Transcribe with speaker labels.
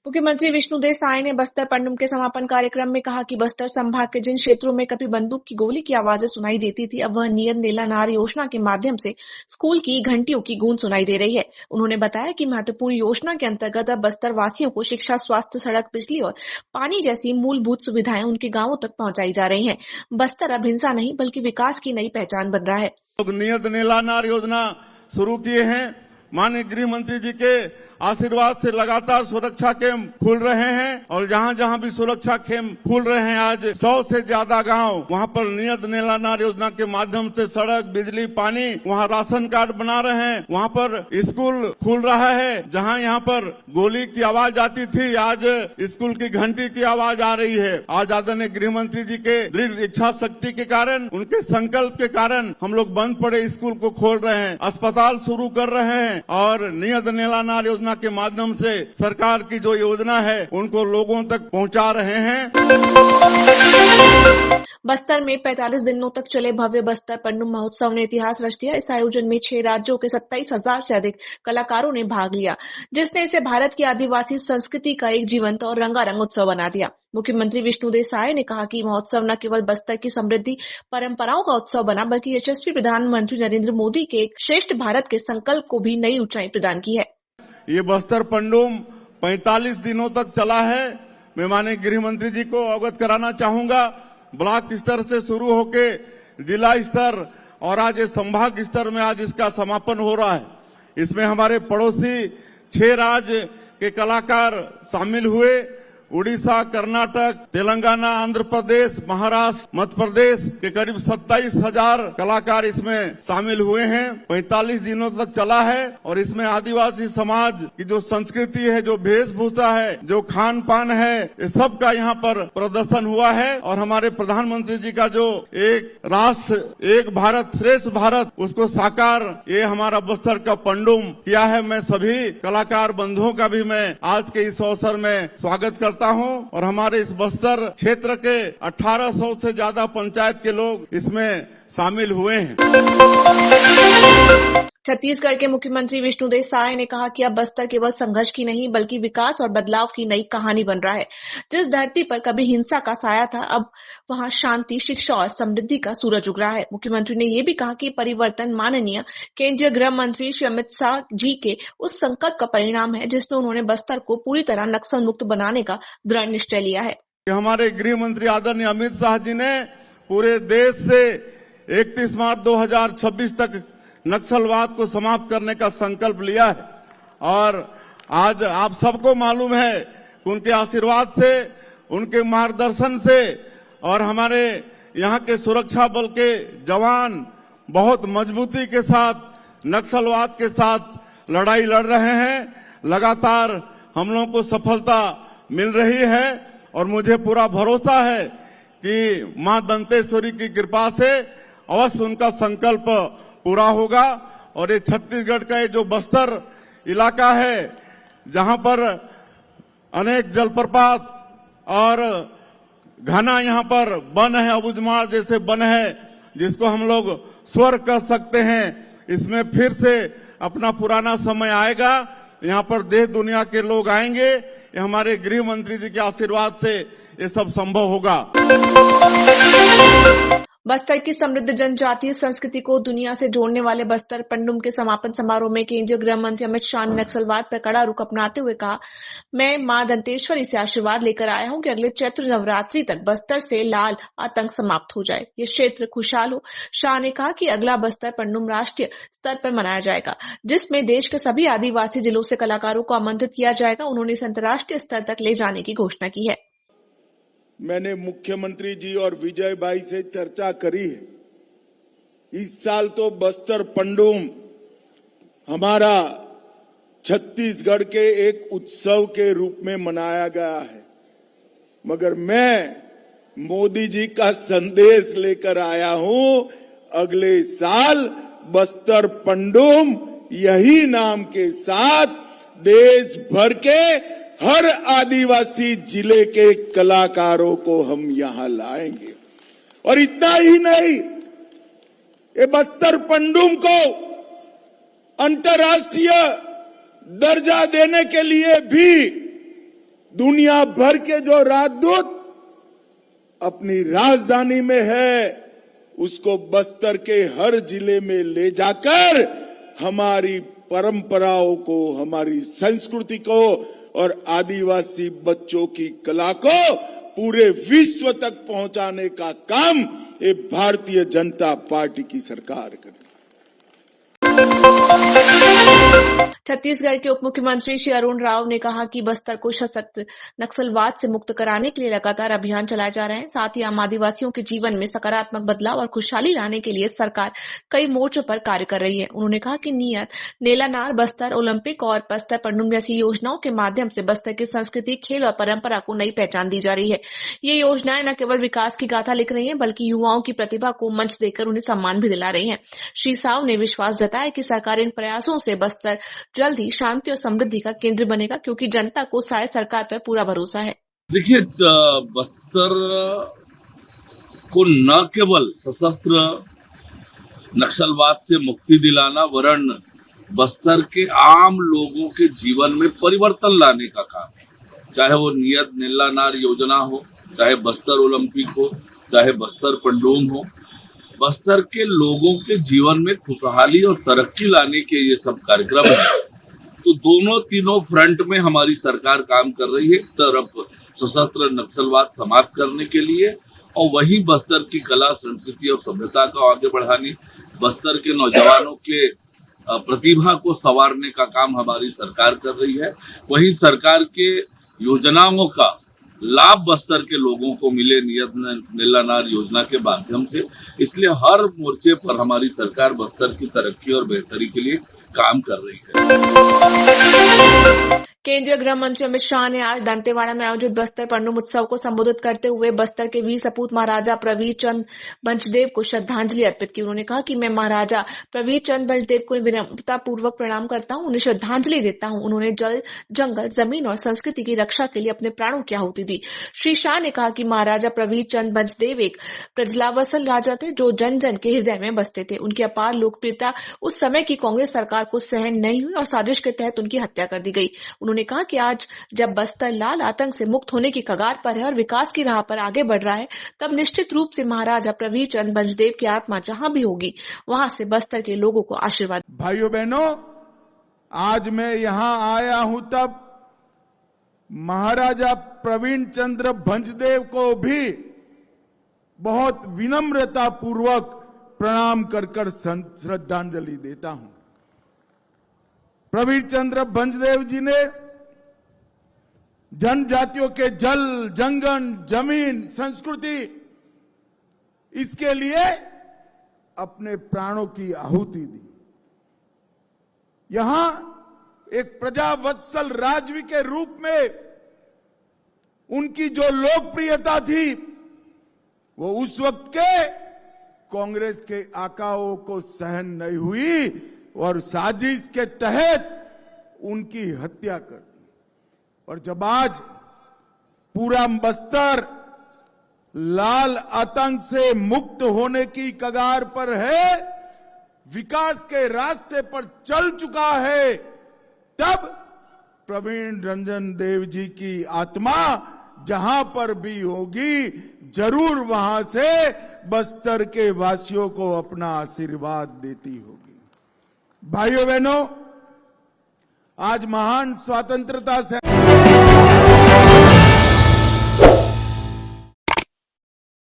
Speaker 1: मुख्यमंत्री विष्णुदेव साय ने बस्तर पंडुम के समापन कार्यक्रम में कहा कि बस्तर संभाग के जिन क्षेत्रों में कभी बंदूक की गोली की आवाजें सुनाई देती थी, अब वह नियत नीला नार योजना के माध्यम से स्कूल की घंटियों की गूंज सुनाई दे रही है। उन्होंने बताया कि महत्वपूर्ण योजना के अंतर्गत अब बस्तर वासियों को शिक्षा, स्वास्थ्य, सड़क, बिजली और पानी जैसी मूलभूत सुविधाएं उनके गाँवों तक पहुंचाई जा रही है। बस्तर अब हिंसा नहीं बल्कि विकास की नई पहचान बन रहा है।
Speaker 2: नियत नीला नार योजना शुरू किए हैं। माननीय गृह मंत्री जी के आशीर्वाद से लगातार सुरक्षा कैंप खुल रहे हैं और जहां जहां भी सुरक्षा कैंप खुल रहे हैं, आज 100 से ज्यादा गांव वहां पर नियत नीला नार योजना के माध्यम से सड़क, बिजली, पानी, वहां राशन कार्ड बना रहे हैं। वहां पर स्कूल खुल रहा है। जहां यहां पर गोली की आवाज आती थी, आज स्कूल की घंटी की आवाज आ रही है। आज आदरणीय गृह मंत्री जी के दृढ़ इच्छा शक्ति के कारण, उनके संकल्प के कारण हम लोग बंद पड़े स्कूल को खोल रहे हैं, अस्पताल शुरू कर रहे हैं और नियत नीला नार योजना के माध्यम से सरकार की जो योजना है उनको लोगों तक पहुंचा रहे हैं।
Speaker 1: बस्तर में 45 दिनों तक चले भव्य बस्तर पंडुम महोत्सव ने इतिहास रच दिया। इस आयोजन में 6 राज्यों के 27,000 से अधिक कलाकारों ने भाग लिया, जिसने इसे भारत की आदिवासी संस्कृति का एक जीवंत और रंगारंग उत्सव बना दिया। मुख्यमंत्री विष्णुदेव साय ने कहा कि महोत्सव न केवल बस्तर की समृद्धि परंपराओं का उत्सव बना, बल्कि यशस्वी प्रधानमंत्री नरेंद्र मोदी के एक श्रेष्ठ भारत के संकल्प को भी नई ऊंचाई प्रदान की है।
Speaker 2: ये बस्तर पंडुम 45 दिनों तक चला है। मैं माननीय गृह मंत्री जी को अवगत कराना चाहूंगा। ब्लॉक स्तर से शुरू होके जिला स्तर और आज ये संभाग स्तर में आज इसका समापन हो रहा है। इसमें हमारे पड़ोसी 6 राज्य के कलाकार शामिल हुए। उड़ीसा, कर्नाटक, तेलंगाना, आंध्र प्रदेश, महाराष्ट्र, मध्य प्रदेश के करीब 27,000 कलाकार इसमें शामिल हुए हैं। 45 दिनों तक चला है और इसमें आदिवासी समाज की जो संस्कृति है, जो वेशभूषा है, जो खान पान है, ये सब का यहाँ पर प्रदर्शन हुआ है। और हमारे प्रधानमंत्री जी का जो एक राष्ट्र, एक भारत, श्रेष्ठ भारत, उसको साकार ये हमारा बस्तर का पंडुम किया है। मैं सभी कलाकार बंधुओं का भी मैं आज के इस अवसर में स्वागत करता हूं और हमारे इस बस्तर क्षेत्र के 1800 से ज्यादा पंचायत के लोग इसमें शामिल हुए हैं।
Speaker 1: छत्तीसगढ़ के मुख्यमंत्री विष्णुदेव साय ने कहा कि अब बस्तर केवल संघर्ष की नहीं बल्कि विकास और बदलाव की नई कहानी बन रहा है। जिस धरती पर कभी हिंसा का साया था, अब वहां शांति, शिक्षा और समृद्धि का सूरज उग रहा है। मुख्यमंत्री ने ये भी कहा कि परिवर्तन माननीय केंद्रीय गृह मंत्री श्री अमित शाह जी के उस संकल्प का परिणाम है जिसमें उन्होंने बस्तर को पूरी तरह नक्सल मुक्त बनाने का दृढ़ निश्चय लिया है।
Speaker 2: हमारे गृह मंत्री आदरणीय अमित शाह जी ने पूरे देश से 31 मार्च 2026 तक नक्सलवाद को समाप्त करने का संकल्प लिया है। और आज आप सबको मालूम है कि उनके आशीर्वाद से, उनके मार्गदर्शन से और हमारे यहाँ के सुरक्षा बल के जवान बहुत मजबूती के साथ नक्सलवाद के साथ लड़ाई लड़ रहे हैं। लगातार हम लोगों को सफलता मिल रही है और मुझे पूरा भरोसा है कि मां दंतेश्वरी की कृपा से अवश्य उनका संकल्प पूरा होगा। और ये छत्तीसगढ़ का ये जो बस्तर इलाका है, जहां पर अनेक जलप्रपात और घना यहाँ पर वन है, अबूझमाड़ जैसे वन है, जिसको हम लोग स्वर्ग कह सकते हैं। इसमें फिर से अपना पुराना समय आएगा। यहाँ पर देश दुनिया के लोग आएंगे। ये हमारे गृह मंत्री जी के आशीर्वाद से ये सब संभव होगा।
Speaker 1: बस्तर की समृद्ध जनजातीय संस्कृति को दुनिया से जोड़ने वाले बस्तर पंडुम के समापन समारोह में केंद्रीय गृह मंत्री अमित शाह ने नक्सलवाद पर कड़ा रुख अपनाते हुए कहा, मैं मां दंतेश्वरी से आशीर्वाद लेकर आया हूं कि अगले चैत्र नवरात्रि तक बस्तर से लाल आतंक समाप्त हो जाए, ये क्षेत्र खुशहाल हो। शाह ने कहा कि अगला बस्तर पंडुम राष्ट्रीय स्तर पर मनाया जाएगा, जिसमें देश के सभी आदिवासी जिलों से कलाकारों को आमंत्रित किया जाएगा। उन्होंने इसे अंतर्राष्ट्रीय स्तर तक ले जाने की घोषणा की है।
Speaker 3: मैंने मुख्यमंत्री जी और विजय भाई से चर्चा करी है। इस साल तो बस्तर पंडुम हमारा छत्तीसगढ़ के एक उत्सव के रूप में मनाया गया है, मगर मैं मोदी जी का संदेश लेकर आया हूं। अगले साल बस्तर पंडुम यही नाम के साथ देश भर के हर आदिवासी जिले के कलाकारों को हम यहां लाएंगे। और इतना ही नहीं, ये बस्तर पंडुम को अंतर्राष्ट्रीय दर्जा देने के लिए भी दुनिया भर के जो राजदूत अपनी राजधानी में है, उसको बस्तर के हर जिले में ले जाकर हमारी परंपराओं को, हमारी संस्कृति को और आदिवासी बच्चों की कला को पूरे विश्व तक पहुंचाने का काम ये भारतीय जनता पार्टी की सरकार करेगी।
Speaker 1: छत्तीसगढ़ के उप मुख्यमंत्री श्री अरुण राव ने कहा कि बस्तर को सशक्त नक्सलवाद से मुक्त कराने के लिए लगातार अभियान चलाए जा रहे हैं। साथ ही आम आदिवासियों के जीवन में सकारात्मक बदलाव और खुशहाली लाने के लिए सरकार कई मोर्चों पर कार्य कर रही है। उन्होंने कहा कि नियत, नेलानार, बस्तर ओलंपिक और बस्तर पनडुम जैसी योजनाओं के माध्यम से बस्तर की संस्कृति, खेल और परंपरा को नई पहचान दी जा रही है। ये योजनाएं न केवल विकास की गाथा लिख रही है, बल्कि युवाओं की प्रतिभा को मंच देकर उन्हें सम्मान भी दिला रही है। श्री साव ने विश्वास जताया कि सरकार इन प्रयासों से बस्तर जल्द ही शांति और समृद्धि का केंद्र बनेगा, क्योंकि जनता को शायद सरकार पर पूरा भरोसा है।
Speaker 4: देखिए, बस्तर को न केवल सशस्त्र नक्सलवाद से मुक्ति दिलाना, वरन बस्तर के आम लोगों के जीवन में परिवर्तन लाने का काम, चाहे वो नियत नेलानार योजना हो, चाहे बस्तर ओलंपिक हो, चाहे बस्तर पनडुम हो, बस्तर के लोगों के जीवन में खुशहाली और तरक्की लाने के ये सब कार्यक्रम है। तो दोनों तीनों फ्रंट में हमारी सरकार काम कर रही है। एक तरफ सशस्त्र नक्सलवाद समाप्त करने के लिए और वहीं बस्तर की कला, संस्कृति और सभ्यता को आगे बढ़ाने, बस्तर के नौजवानों के प्रतिभा को संवारने का काम हमारी सरकार कर रही है। वहीं सरकार के योजनाओं का लाभ बस्तर के लोगों को मिले नियत नेलानार योजना के माध्यम से। इसलिए हर मोर्चे पर हमारी सरकार बस्तर की तरक्की और बेहतरी के लिए काम कर रही है।
Speaker 1: केंद्रीय गृह मंत्री अमित शाह ने आज दंतेवाड़ा में आयोजित बस्तर पनडुम उत्सव को संबोधित करते हुए बस्तर के वीर सपूत महाराजा प्रवीर चंद भंजदेव को श्रद्धांजलि अर्पित की। उन्होंने कहा कि मैं महाराजा प्रवीर चंद भंजदेव को विनम्रता पूर्वक प्रणाम करता हूं, उन्हें श्रद्धांजलि देता हूं। उन्होंने जल, जंगल, जमीन और संस्कृति की रक्षा के लिए अपने प्राणों की आहुति दी। श्री शाह ने कहा कि महाराजा प्रवीर चंद भंजदेव एक प्रजलावत्सल राजा थे, जो जन जन के हृदय में बसते थे। उनकी अपार लोकप्रियता उस समय की कांग्रेस सरकार को सहन नहीं हुई और साजिश के तहत उनकी हत्या कर दी गई। उन्होंने कहा कि आज जब बस्तर लाल आतंक से मुक्त होने की कगार पर है और विकास की राह पर आगे बढ़ रहा है, तब निश्चित रूप से महाराजा प्रवीर चंद भंजदेव की आत्मा जहां भी होगी, वहां से बस्तर के लोगों को आशीर्वाद।
Speaker 3: भाइयों बहनों, आज मैं यहां आया हूं तब महाराजा प्रवीण चंद्र भंजदेव को भी बहुत विनम्रता पूर्वक प्रणाम कर श्रद्धांजलि देता हूं। प्रवीर चंद्र भंजदेव जी ने जनजातियों के जल, जंगल, जमीन, संस्कृति, इसके लिए अपने प्राणों की आहुति दी। यहां एक प्रजावत्सल राजवी के रूप में उनकी जो लोकप्रियता थी, वो उस वक्त के कांग्रेस के आकाओं को सहन नहीं हुई और साजिश के तहत उनकी हत्या कर दी। और जब आज पूरा बस्तर लाल आतंक से मुक्त होने की कगार पर है, विकास के रास्ते पर चल चुका है, तब प्रवीण रंजन देव जी की आत्मा जहां पर भी होगी, जरूर वहां से बस्तर के वासियों को अपना आशीर्वाद देती होगी। भाइयों बहनों, आज महान स्वतंत्रता से